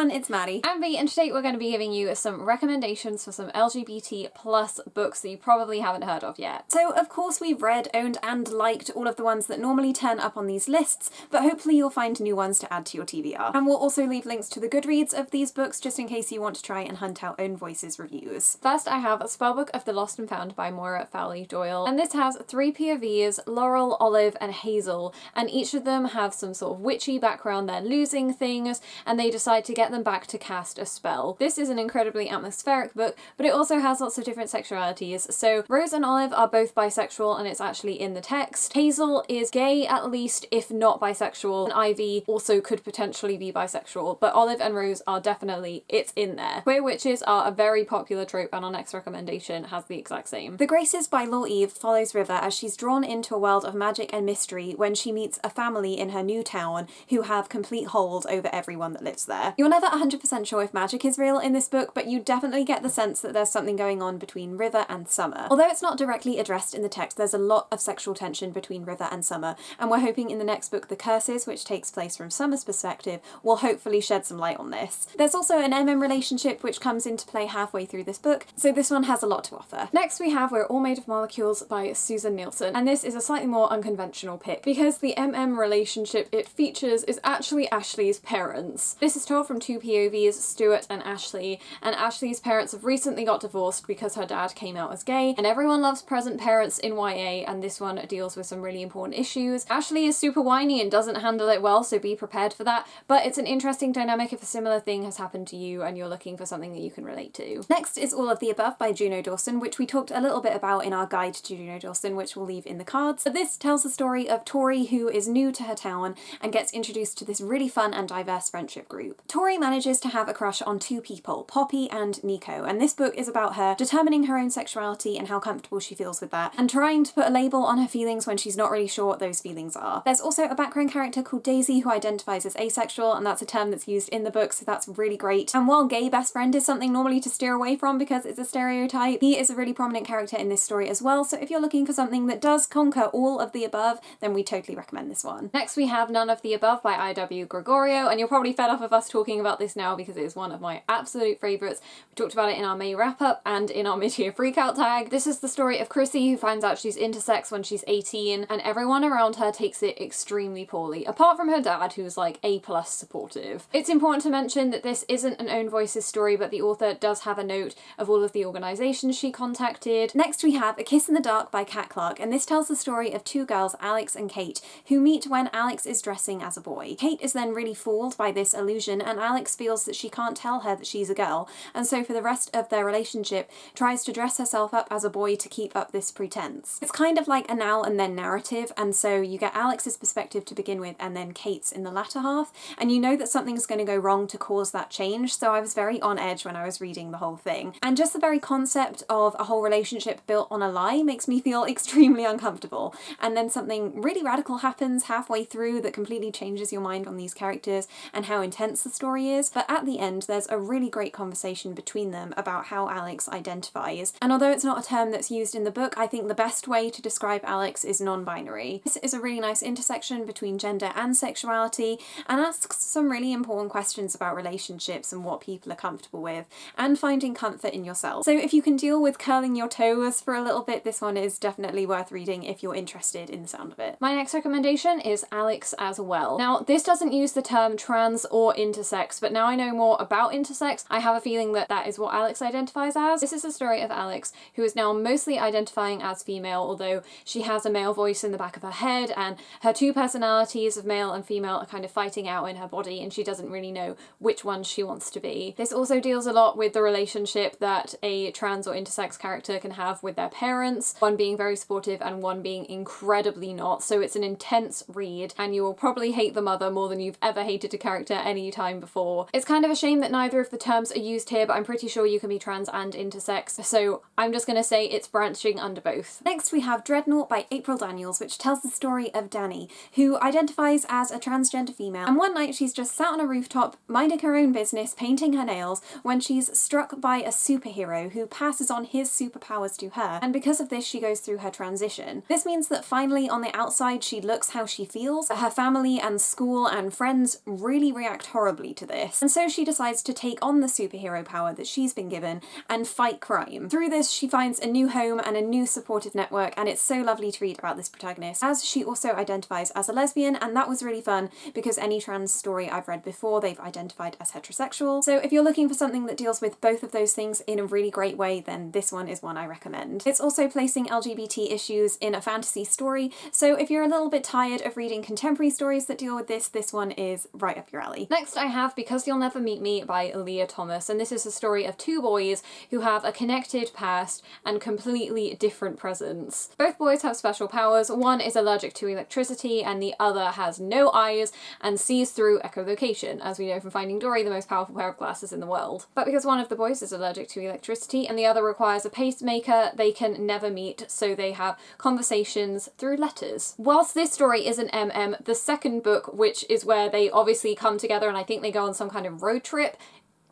everyone, it's Maddie. I'm B, and today we're going to be giving you some recommendations for some LGBT plus books that you probably haven't heard of yet. So of course we've read, owned and liked all of the ones that normally turn up on these lists, but hopefully you'll find new ones to add to your TBR. And we'll also leave links to the Goodreads of these books just in case you want to try and hunt out Own Voices reviews. First I have Spellbook of the Lost and Found by Moira Fowley Doyle, and this has 3 POVs, Laurel, Olive and Hazel, and each of them have some sort of witchy background. They're losing things and they decide to get them back to cast a spell. This is an incredibly atmospheric book, but it also has lots of different sexualities. So Rose and Olive are both bisexual, and it's actually in the text. Hazel is gay at least, if not bisexual, and Ivy also could potentially be bisexual, but Olive and Rose are definitely, it's in there. Queer witches are a very popular trope, and our next recommendation has the exact same. The Graces by Law Eve follows River as she's drawn into a world of magic and mystery when she meets a family in her new town who have complete hold over everyone that lives there. You're never 100% sure if magic is real in this book, but you definitely get the sense that there's something going on between River and Summer. Although it's not directly addressed in the text, there's a lot of sexual tension between River and Summer, and we're hoping in the next book, The Curses, which takes place from Summer's perspective, will hopefully shed some light on this. There's also an MM relationship which comes into play halfway through this book, so this one has a lot to offer. Next we have We're All Made of Molecules by Susan Nielsen, and this is a slightly more unconventional pick because the MM relationship it features is actually Ashley's parents. This is told from 2 POVs, Stuart and Ashley's parents have recently got divorced because her dad came out as gay, and everyone loves present parents in YA, and this one deals with some really important issues. Ashley is super whiny and doesn't handle it well, so be prepared for that, but it's an interesting dynamic if a similar thing has happened to you and you're looking for something that you can relate to. Next is All of the Above by Juno Dawson, which we talked a little bit about in our guide to Juno Dawson, which we'll leave in the cards. But this tells the story of Tori, who is new to her town and gets introduced to this really fun and diverse friendship group. Tori manages to have a crush on 2 people, Poppy and Nico, and this book is about her determining her own sexuality and how comfortable she feels with that, and trying to put a label on her feelings when she's not really sure what those feelings are. There's also a background character called Daisy who identifies as asexual, and that's a term that's used in the book, so that's really great. And while gay best friend is something normally to steer away from because it's a stereotype, he is a really prominent character in this story as well, so if you're looking for something that does conquer all of the above, then we totally recommend this one. Next we have None of the Above by I.W. Gregorio, and you're probably fed up of us talking about this now because it is one of my absolute favourites. We talked about it in our May wrap-up and in our mid-year freakout tag. This is the story of Chrissy, who finds out she's intersex when she's 18, and everyone around her takes it extremely poorly, apart from her dad, who's like A+ supportive. It's important to mention that this isn't an Own Voices story, but the author does have a note of all of the organisations she contacted. Next we have A Kiss in the Dark by Kat Clark, and this tells the story of 2 girls, Alex and Kate, who meet when Alex is dressing as a boy. Kate is then really fooled by this illusion, and Alex feels that she can't tell her that she's a girl, and so for the rest of their relationship tries to dress herself up as a boy to keep up this pretense. It's kind of like a now and then narrative, and so you get Alex's perspective to begin with and then Kate's in the latter half, and you know that something's going to go wrong to cause that change, so I was very on edge when I was reading the whole thing. And just the very concept of a whole relationship built on a lie makes me feel extremely uncomfortable, and then something really radical happens halfway through that completely changes your mind on these characters and how intense the story is, but at the end there's a really great conversation between them about how Alex identifies, and although it's not a term that's used in the book, I think the best way to describe Alex is non-binary. This is a really nice intersection between gender and sexuality, and asks some really important questions about relationships and what people are comfortable with, and finding comfort in yourself. So if you can deal with curling your toes for a little bit, this one is definitely worth reading if you're interested in the sound of it. My next recommendation is Alex as Well. Now this doesn't use the term trans or intersex, but now I know more about intersex, I have a feeling that that is what Alex identifies as. This is the story of Alex, who is now mostly identifying as female, although she has a male voice in the back of her head, and her 2 personalities of male and female are kind of fighting out in her body, and she doesn't really know which one she wants to be. This also deals a lot with the relationship that a trans or intersex character can have with their parents, one being very supportive and one being incredibly not, so it's an intense read, and you will probably hate the mother more than you've ever hated a character any time before. It's kind of a shame that neither of the terms are used here, but I'm pretty sure you can be trans and intersex, so I'm just gonna say it's branching under both. Next we have Dreadnought by April Daniels, which tells the story of Danny, who identifies as a transgender female, and one night she's just sat on a rooftop minding her own business, painting her nails, when she's struck by a superhero who passes on his superpowers to her, and because of this she goes through her transition. This means that finally on the outside she looks how she feels. Her family and school and friends really react horribly to this. And so she decides to take on the superhero power that she's been given and fight crime. Through this, she finds a new home and a new supportive network, and it's so lovely to read about this protagonist, as she also identifies as a lesbian, and that was really fun because any trans story I've read before, they've identified as heterosexual. So if you're looking for something that deals with both of those things in a really great way, then this one is one I recommend. It's also placing LGBT issues in a fantasy story, so if you're a little bit tired of reading contemporary stories that deal with this one is right up your alley. Next I have Because You'll Never Meet Me by Leah Thomas, and this is a story of two boys who have a connected past and completely different presents. Both boys have special powers. One is allergic to electricity and the other has no eyes and sees through echolocation, as we know from Finding Dory, the most powerful pair of glasses in the world. But because one of the boys is allergic to electricity and the other requires a pacemaker, they can never meet, so they have conversations through letters. Whilst this story is an MM, the second book, which is where they obviously come together and I think they go on some kind of road trip,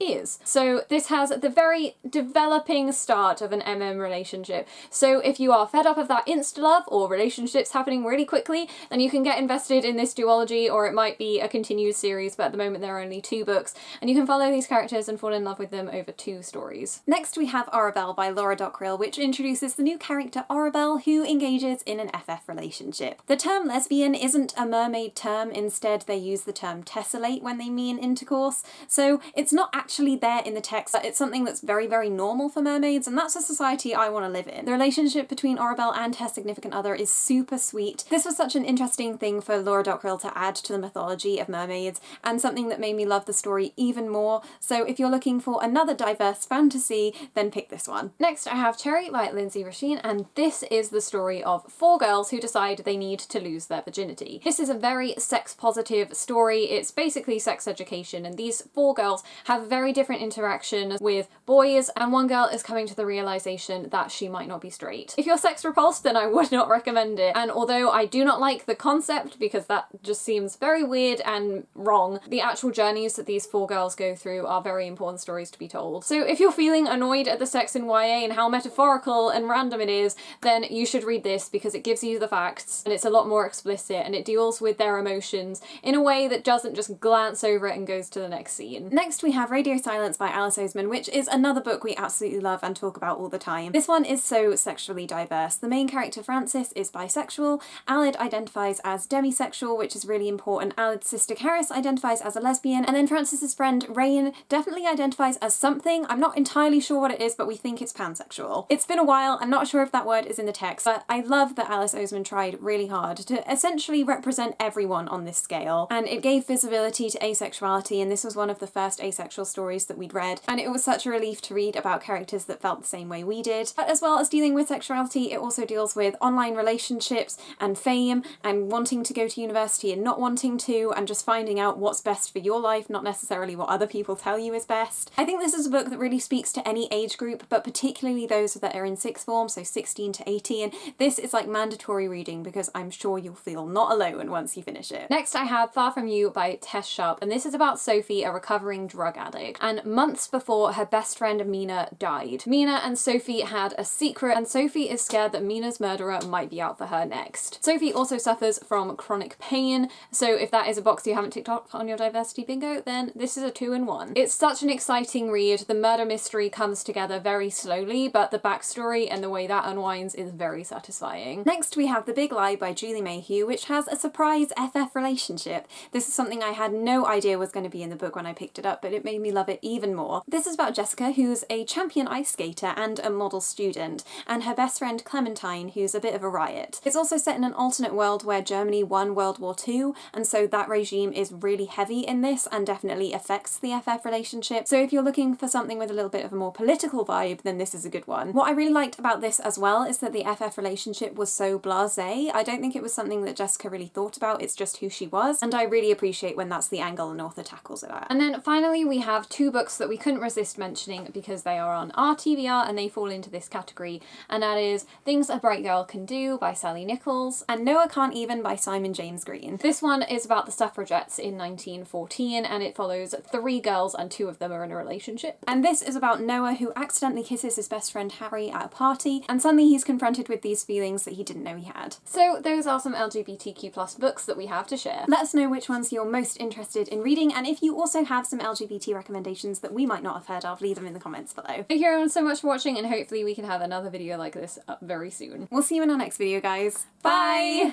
is. So this has the very developing start of an MM relationship. So if you are fed up of that insta-love or relationships happening really quickly, then you can get invested in this duology, or it might be a continued series, but at the moment there are only 2 books, and you can follow these characters and fall in love with them over 2 stories. Next we have Arabelle by Laura Dockrill, which introduces the new character Arabelle, who engages in an FF relationship. The term lesbian isn't a mermaid term, instead they use the term tessellate when they mean intercourse, so it's not actually there in the text, but it's something that's very, very normal for mermaids, and that's a society I want to live in. The relationship between Arabelle and her significant other is super sweet. This was such an interesting thing for Laura Dockrill to add to the mythology of mermaids, and something that made me love the story even more, so if you're looking for another diverse fantasy, then pick this one. Next I have Cherrylight by Lindsay Rasheen, and this is the story of 4 girls who decide they need to lose their virginity. This is a very sex-positive story. It's basically sex education, and these 4 girls have very different interactions with boys, and one girl is coming to the realization that she might not be straight. If you're sex repulsed, then I would not recommend it, and although I do not like the concept because that just seems very weird and wrong, the actual journeys that these 4 girls go through are very important stories to be told. So if you're feeling annoyed at the sex in YA and how metaphorical and random it is, then you should read this because it gives you the facts and it's a lot more explicit and it deals with their emotions in a way that doesn't just glance over it and goes to the next scene. Next we have Radio Silence by Alice Oseman, which is another book we absolutely love and talk about all the time. This one is so sexually diverse. The main character Frances is bisexual, Alid identifies as demisexual, which is really important, Alid's sister Karis identifies as a lesbian, and then Frances's friend Rain definitely identifies as something. I'm not entirely sure what it is, but we think it's pansexual. It's been a while, I'm not sure if that word is in the text, but I love that Alice Oseman tried really hard to essentially represent everyone on this scale, and it gave visibility to asexuality, and this was one of the first asexual stories that we'd read, and it was such a relief to read about characters that felt the same way we did. But as well as dealing with sexuality, it also deals with online relationships and fame and wanting to go to university and not wanting to, and just finding out what's best for your life, not necessarily what other people tell you is best. I think this is a book that really speaks to any age group, but particularly those that are in sixth form, so 16 to 18. This is like mandatory reading because I'm sure you'll feel not alone once you finish it. Next I have Far From You by Tess Sharp, and this is about Sophie, a recovering drug addict, and months before her best friend Mina died. Mina and Sophie had a secret, and Sophie is scared that Mina's murderer might be out for her next. Sophie also suffers from chronic pain, so if that is a box you haven't ticked off on your diversity bingo, then this is a 2-in-1. It's such an exciting read. The murder mystery comes together very slowly, but the backstory and the way that unwinds is very satisfying. Next we have The Big Lie by Julie Mayhew, which has a surprise FF relationship. This is something I had no idea was going to be in the book when I picked it up, but it made me love it even more. This is about Jessica, who's a champion ice skater and a model student, and her best friend Clementine, who's a bit of a riot. It's also set in an alternate world where Germany won World War II, and so that regime is really heavy in this and definitely affects the FF relationship. So if you're looking for something with a little bit of a more political vibe, then this is a good one. What I really liked about this as well is that the FF relationship was so blasé. I don't think it was something that Jessica really thought about, it's just who she was, and I really appreciate when that's the angle an author tackles it at. And then finally we have have two books that we couldn't resist mentioning because they are on our TBR and they fall into this category, and that is Things a Bright Girl Can Do by Sally Nichols and Noah Can't Even by Simon James Green. This one is about the suffragettes in 1914 and it follows three girls and two of them are in a relationship. And this is about Noah who accidentally kisses his best friend Harry at a party, and suddenly he's confronted with these feelings that he didn't know he had. So those are some LGBTQ+ books that we have to share. Let us know which ones you're most interested in reading, and if you also have some LGBT recommendations that we might not have heard of, leave them in the comments below. Thank you everyone so much for watching, and hopefully we can have another video like this up very soon. We'll see you in our next video, guys. Bye!